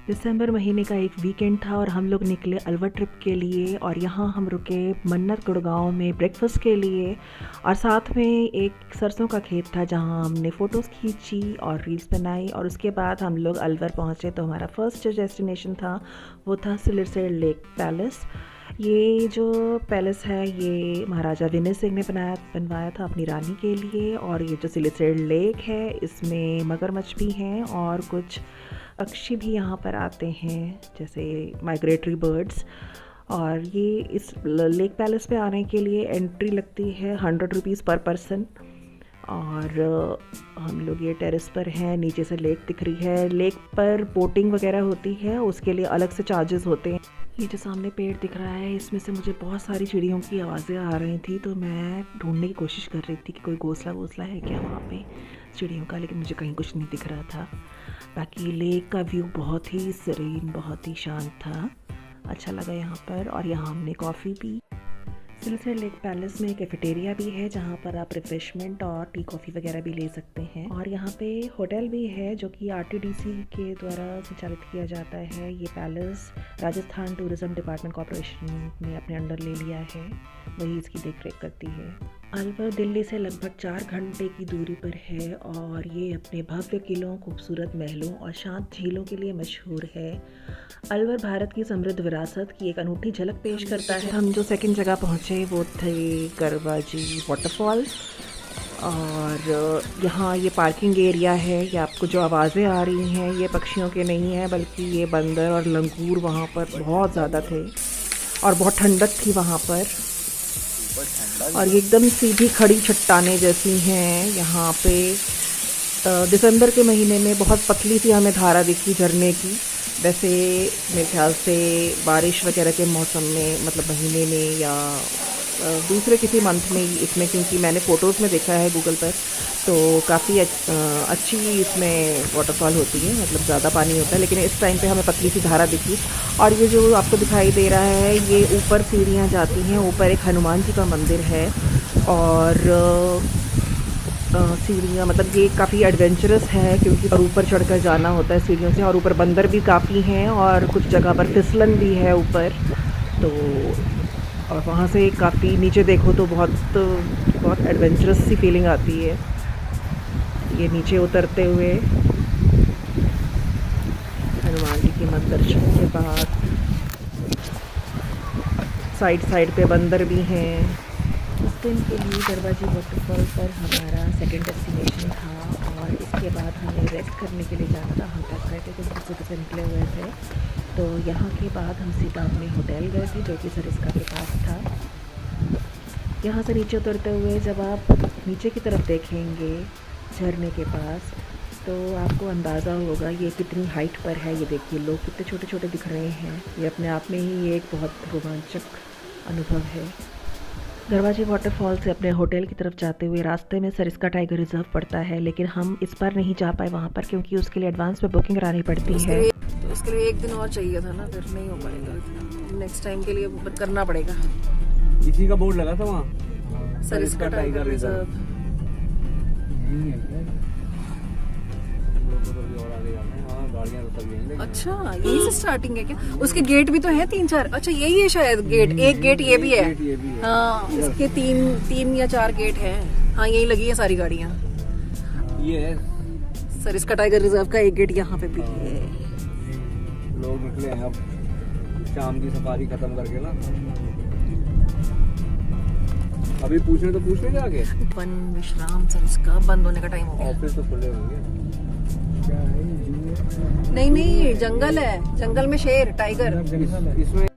दिसंबर महीने का एक वीकेंड था और हम लोग निकले अलवर ट्रिप के लिए और यहाँ हम रुके मन्नत गुड़गांव में ब्रेकफास्ट के लिए। और साथ में एक सरसों का खेत था जहाँ हमने फ़ोटोज़ खींची और रील्स बनाई। और उसके बाद हम लोग अलवर पहुँचे तो हमारा फर्स्ट जो डेस्टिनेशन था वो था सिलिसर लेक पैलेस। ये जो पैलेस है ये महाराजा विनय सिंह ने बनवाया था अपनी रानी के लिए। और ये जो सिलिसर लेक है इसमें मगरमच्छ भी हैं और कुछ पक्षी भी यहाँ पर आते हैं जैसे माइग्रेटरी बर्ड्स। और ये इस लेक पैलेस पे आने के लिए एंट्री लगती है 100 रुपीज़ पर पर्सन। और हम लोग ये टेरेस पर हैं, नीचे से लेक दिख रही है। लेक पर बोटिंग वगैरह होती है, उसके लिए अलग से चार्जेस होते हैं। ये जो सामने पेड़ दिख रहा है इसमें से मुझे बहुत सारी चिड़ियों की आवाज़ें आ रही थी, तो मैं ढूंढने की कोशिश कर रही थी कि कोई घोंसला है क्या वहाँ पे चिड़ियों का, लेकिन मुझे कहीं कुछ नहीं दिख रहा था। बाकी लेक का व्यू बहुत ही सीरीन, बहुत ही शांत था, अच्छा लगा यहाँ पर। और यहाँ हमने coffee P. Siliserh lake palace में कैफेटेरिया भी है जहाँ पर आप रिफ़्रेशमेंट और टी कॉफ़ी वगैरह भी ले सकते हैं। और यहाँ पे होटल भी है जो कि आरटीडीसी के द्वारा संचालित किया जाता है। ये palace Rajasthan tourism department corporation ने अपने अंडर ले लिया है, वही इसकी देखरेख करती है। अलवर दिल्ली से लगभग 4 घंटे की दूरी पर है और ये अपने भव्य किलों, खूबसूरत महलों और शांत झीलों के लिए मशहूर है। अलवर भारत की समृद्ध विरासत की एक अनूठी झलक पेश करता है। हम जो सेकंड जगह पहुँचे वो थे गरवाजी वाटरफॉल। और यहाँ ये पार्किंग एरिया है। ये आपको जो आवाज़ें आ रही हैं ये पक्षियों के नहीं हैं, बल्कि ये बंदर और लंगूर वहाँ पर बहुत ज़्यादा थे और बहुत ठंडक थी वहाँ पर। और ये एकदम सीधी खड़ी चट्टानें जैसी हैं यहाँ पे। दिसंबर के महीने में बहुत पतली सी हमें धारा दिखी झरने की। वैसे मेरे ख्याल से बारिश वगैरह के मौसम में, मतलब महीने में या दूसरे किसी मंथ में इसमें, क्योंकि मैंने फ़ोटोज़ में देखा है गूगल पर, तो काफ़ी अच्छी इसमें वाटरफॉल होती है, मतलब ज़्यादा पानी होता है। लेकिन इस टाइम पे हमें पतली सी धारा दिखी। और ये जो आपको दिखाई दे रहा है ये ऊपर सीढ़ियाँ जाती हैं, ऊपर एक हनुमान जी का मंदिर है। और सीढ़ियाँ, मतलब ये काफ़ी एडवेंचरस है क्योंकि और ऊपर चढ़कर जाना होता है सीढ़ियों से। और ऊपर बंदर भी काफ़ी हैं और कुछ जगह पर फिसलन भी है ऊपर। तो और वहाँ से काफ़ी नीचे देखो तो बहुत एडवेंचरस सी फीलिंग आती है ये नीचे उतरते हुए। हनुमान जी की मंदिर दर्शन के बाद साइड पे बंदर भी हैं। उस दिन के लिए दरवाजे वाटरफॉल पर हमारा सेकंड डेस्टिनेशन था और इसके बाद हमें रेस्ट करने के लिए जाना था। हम थक गए थे क्योंकि सुबह से निकले हुए थे। तो यहाँ के बाद हम सीधा अपने होटल गए थे जो कि सरिस्का के पास था। यहाँ से नीचे उतरते हुए जब आप नीचे की तरफ देखेंगे झरने के पास, तो आपको अंदाज़ा होगा ये कितनी हाइट पर है। ये देखिए लोग कितने छोटे छोटे दिख रहे हैं। ये अपने आप में ही एक बहुत रोमांचक अनुभव है। दरवाजे वाटरफॉल से अपने होटल की तरफ जाते हुए रास्ते में सरिस्का टाइगर रिजर्व पड़ता है, लेकिन हम इस बार नहीं जा पाए वहाँ पर क्योंकि उसके लिए एडवांस में बुकिंग करानी पड़ती है। तो इसके लिए एक दिन और चाहिए था ना, फिर नहीं हो पाएगा। नेक्स्ट टाइम के लिए करना पड़ेगा। इसी का बोर्ड लगा था वहाँ, सरिस्का टाइगर रिजर्व। अच्छा, यही से स्टार्टिंग है क्या? उसके गेट भी तो हैं 3-4। अच्छा यही है शायद गेट, एक गेट ये भी है। हाँ, इसके 3 या 4 गेट हैं। हाँ, यही लगी है सारी गाड़ियाँ। ये है सरिस्का टाइगर रिजर्व का एक गेट यहाँ पे भी है। लोग निकले हैं अब शाम की सफारी खत्म करके ना। अभी पूछने तो पूछ लेंगे आगे। वन विश्राम सरिस्का बंद होने का टाइम हो गया। ऑफिस तो खुले होंगे। क्या है नहीं, जंगल है, जंगल में शेर टाइगर। इसमें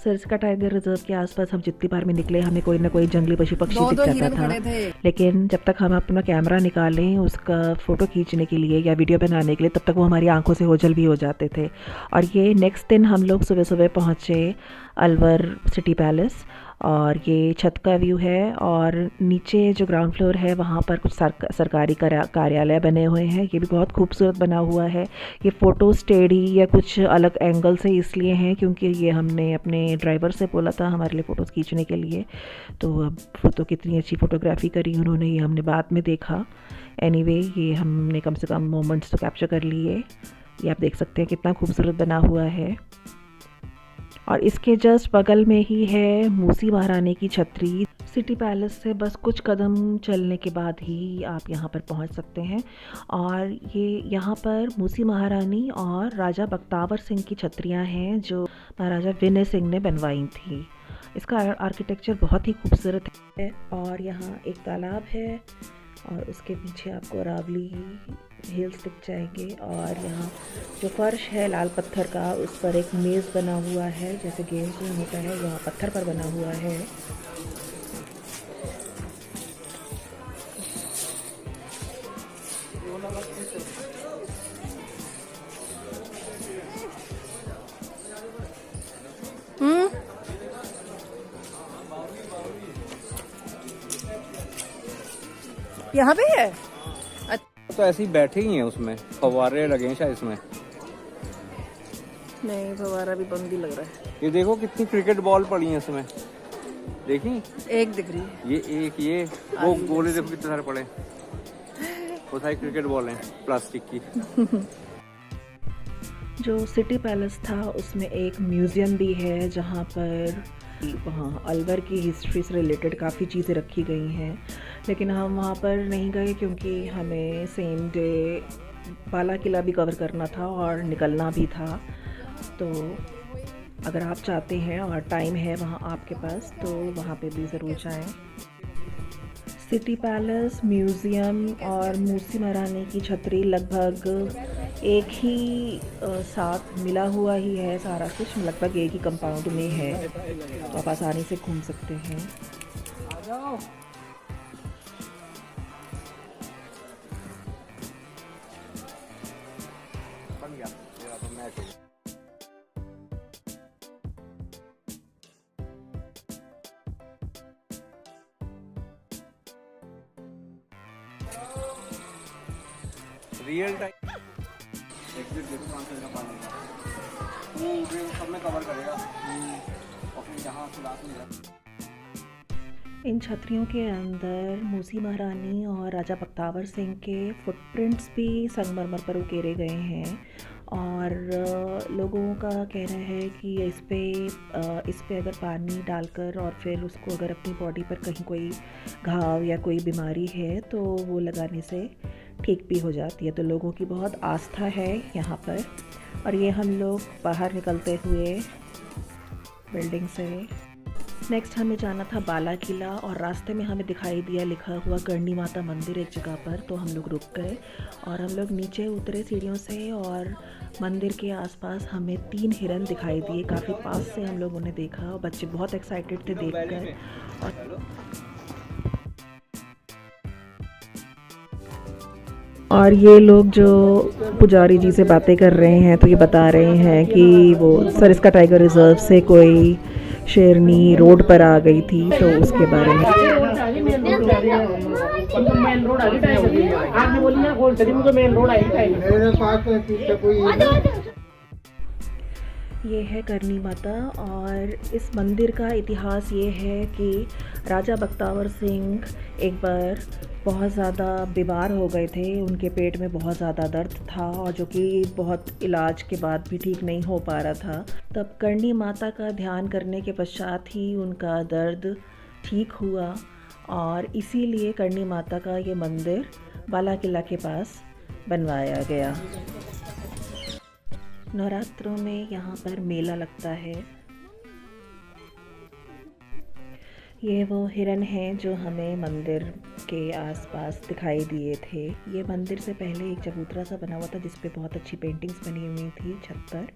सरिस्का टाइगर रिजर्व के आसपास हम जितनी बार में निकले हमें कोई ना कोई जंगली पशु पक्षी दिख दो जाता हिरन था। खड़े थे। लेकिन जब तक हम अपना कैमरा निकालें उसका फ़ोटो खींचने के लिए या वीडियो बनाने के लिए, तब तक वो हमारी आंखों से ओझल भी हो जाते थे। और ये नेक्स्ट दिन हम लोग सुबह सुबह पहुँचे अलवर सिटी पैलेस। और ये छत का व्यू है और नीचे जो ग्राउंड फ्लोर है वहाँ पर कुछ सरकारी कार्यालय बने हुए हैं। ये भी बहुत खूबसूरत बना हुआ है। ये फ़ोटो स्टेडी या कुछ अलग एंगल से इसलिए हैं क्योंकि ये हमने अपने ड्राइवर से बोला था हमारे लिए फ़ोटोज़ खींचने के लिए। तो अब तो कितनी अच्छी फ़ोटोग्राफी करी उन्होंने, ये हमने बाद में देखा। एनीवे, ये हमने कम से कम मोमेंट्स तो कैप्चर कर लिए। ये आप देख सकते हैं कितना खूबसूरत बना हुआ है। और इसके जस्ट बगल में ही है मूसी महारानी की छतरी। सिटी पैलेस से बस कुछ कदम चलने के बाद ही आप यहाँ पर पहुँच सकते हैं। और ये यहाँ पर मूसी महारानी और राजा बख्तावर सिंह की छतरियाँ हैं जो महाराजा विनय सिंह ने बनवाई थी। इसका आर्किटेक्चर बहुत ही खूबसूरत है। और यहाँ एक तालाब है और उसके पीछे आपको अरावली हिल्स दिख जाएंगे। और यहाँ जो फर्श है लाल पत्थर का, उस पर एक मेज़ बना हुआ है जैसे गेम जोन होता है, वहाँ पत्थर पर बना हुआ है। यहाँ पे है। तो ऐसे ही बैठे ही हैं, उसमें फव्वारे लगे हैं शायद इसमें। नहीं, फव्वारा भी बंद ही लग रहा है। ये देखो कितनी क्रिकेट बॉल पड़ी हैं इसमें, देखी? एक दिख रही है। ये वो गोले देखो कितने सारे पड़े, वो सारी क्रिकेट बॉल हैं प्लास्टिक की। जो सिटी पैलेस था उसमें एक म्यूज़ियम भी है जहाँ पर वहाँ अलवर की हिस्ट्री से रिलेटेड काफ़ी चीज़ें रखी गई हैं, लेकिन हम वहाँ पर नहीं गए क्योंकि हमें सेम डे बाला किला भी कवर करना था और निकलना भी था। तो अगर आप चाहते हैं और टाइम है वहाँ आपके पास तो वहाँ पे भी ज़रूर जाएं। सिटी पैलेस, म्यूज़ियम और मूसी महारानी की छतरी लगभग एक ही साथ मिला हुआ ही है। सारा कुछ लगभग एक ही कंपाउंड में है, तो आप आसानी से घूम सकते हैं। रियल टाइम एग्जिट देखो कहाँ से पानी का वो सब में कवर करेगा और फिर यहाँ से लास्ट में। इन छतरियों के अंदर मूसी महारानी और राजा बख्तावर सिंह के फुटप्रिंट्स भी संगमरमर पर उकेरे गए हैं। और लोगों का कहना है कि इस पे अगर पानी डालकर और फिर उसको अगर अपनी बॉडी पर कहीं कोई घाव या कोई बीमारी है तो वो लगाने से ठीक भी हो जाती है। तो लोगों की बहुत आस्था है यहाँ पर। और ये हम लोग बाहर निकलते हुए बिल्डिंग से नेक्स्ट हमें जाना था बाला किला, और रास्ते में हमें दिखाई दिया लिखा हुआ करणी माता मंदिर एक जगह पर, तो हम लोग रुक गए और हम लोग नीचे उतरे सीढ़ियों से। और मंदिर के आसपास हमें 3 हिरन दिखाई दिए, काफ़ी पास से हम लोगों ने देखा और बच्चे बहुत एक्साइटेड थे देखकर। और ये लोग जो पुजारी जी से बातें कर रहे हैं तो ये बता रहे हैं कि वो सरिस्का टाइगर रिजर्व से कोई शेरनी रोड पर आ गई थी, तो उसके बारे में। ये है करणी माता। और इस मंदिर का इतिहास ये है कि राजा बख्तावर सिंह एक बार बहुत ज़्यादा बीमार हो गए थे, उनके पेट में बहुत ज़्यादा दर्द था और जो कि बहुत इलाज के बाद भी ठीक नहीं हो पा रहा था। तब करणी माता का ध्यान करने के पश्चात ही उनका दर्द ठीक हुआ और इसीलिए करणी माता का ये मंदिर बाला किला के पास बनवाया गया। नवरात्रों में यहाँ पर मेला लगता है। ये वो हिरन हैं जो हमें मंदिर के आसपास दिखाई दिए थे। ये मंदिर से पहले एक चबूतरा सा बना हुआ था जिस पे बहुत अच्छी पेंटिंग्स बनी हुई थी छत पर।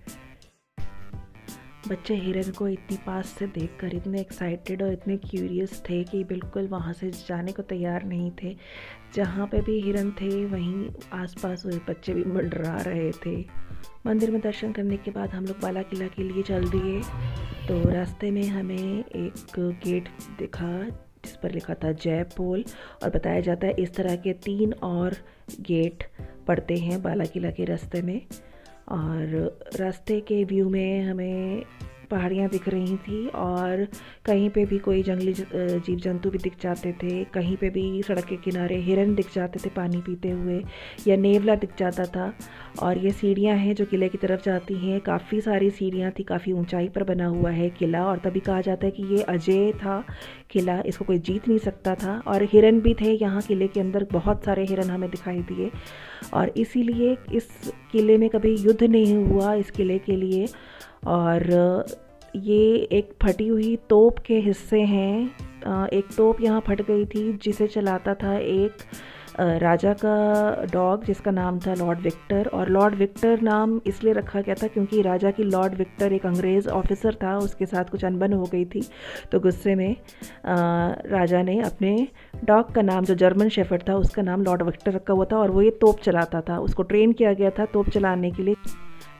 बच्चे हिरन को इतनी पास से देखकर इतने एक्साइटेड और इतने क्यूरियस थे कि बिल्कुल वहाँ से जाने को तैयार नहीं थे। जहाँ पे भी हिरन थे वहीं आसपास वो बच्चे भी मंडरा रहे थे। मंदिर में दर्शन करने के बाद हम लोग बाला किला के लिए चल दिए। तो रास्ते में हमें एक गेट दिखा जिस पर लिखा था जय पोल, और बताया जाता है इस तरह के 3 और गेट पड़ते हैं बाला किला के रास्ते में। और रास्ते के व्यू में हमें पहाड़ियाँ दिख रही थी और कहीं पे भी कोई जंगली जीव जंतु भी दिख जाते थे। कहीं पे भी सड़क के किनारे हिरन दिख जाते थे पानी पीते हुए, या नेवला दिख जाता था। और ये सीढ़ियाँ हैं जो किले की तरफ जाती हैं। काफ़ी सारी सीढ़ियाँ थी, काफ़ी ऊंचाई पर बना हुआ है किला, और तभी कहा जाता है कि ये अजेय था किला, इसको कोई जीत नहीं सकता था। और हिरन भी थे यहाँ किले के अंदर, बहुत सारे हिरन हमें दिखाई दिए, और इसीलिए इस किले में कभी युद्ध नहीं हुआ इस किले के लिए। और ये एक फटी हुई तोप के हिस्से हैं। एक तोप यहाँ फट गई थी जिसे चलाता था एक राजा का डॉग जिसका नाम था लॉर्ड विक्टर। और लॉर्ड विक्टर नाम इसलिए रखा गया था क्योंकि राजा की लॉर्ड विक्टर एक अंग्रेज़ ऑफिसर था, उसके साथ कुछ अनबन हो गई थी, तो गुस्से में राजा ने अपने डॉग का नाम, जो जर्मन शेफर्ड था, उसका नाम लॉर्ड विक्टर रखा हुआ था। और वो ये तोप चलाता था, उसको ट्रेन किया गया था तोप चलाने के लिए।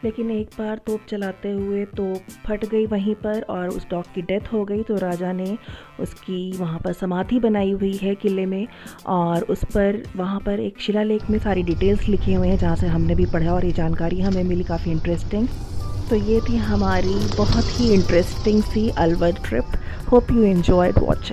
लेकिन एक बार तोप चलाते हुए तोप फट गई वहीं पर और उस डॉग की डेथ हो गई, तो राजा ने उसकी वहाँ पर समाधि बनाई हुई है किले में, और उस पर वहाँ पर एक शिलालेख में सारी डिटेल्स लिखे हुए हैं जहाँ से हमने भी पढ़ा और ये जानकारी हमें मिली काफ़ी इंटरेस्टिंग। तो ये थी हमारी बहुत ही इंटरेस्टिंग सी Alwar trip. Hope you enjoyed watching.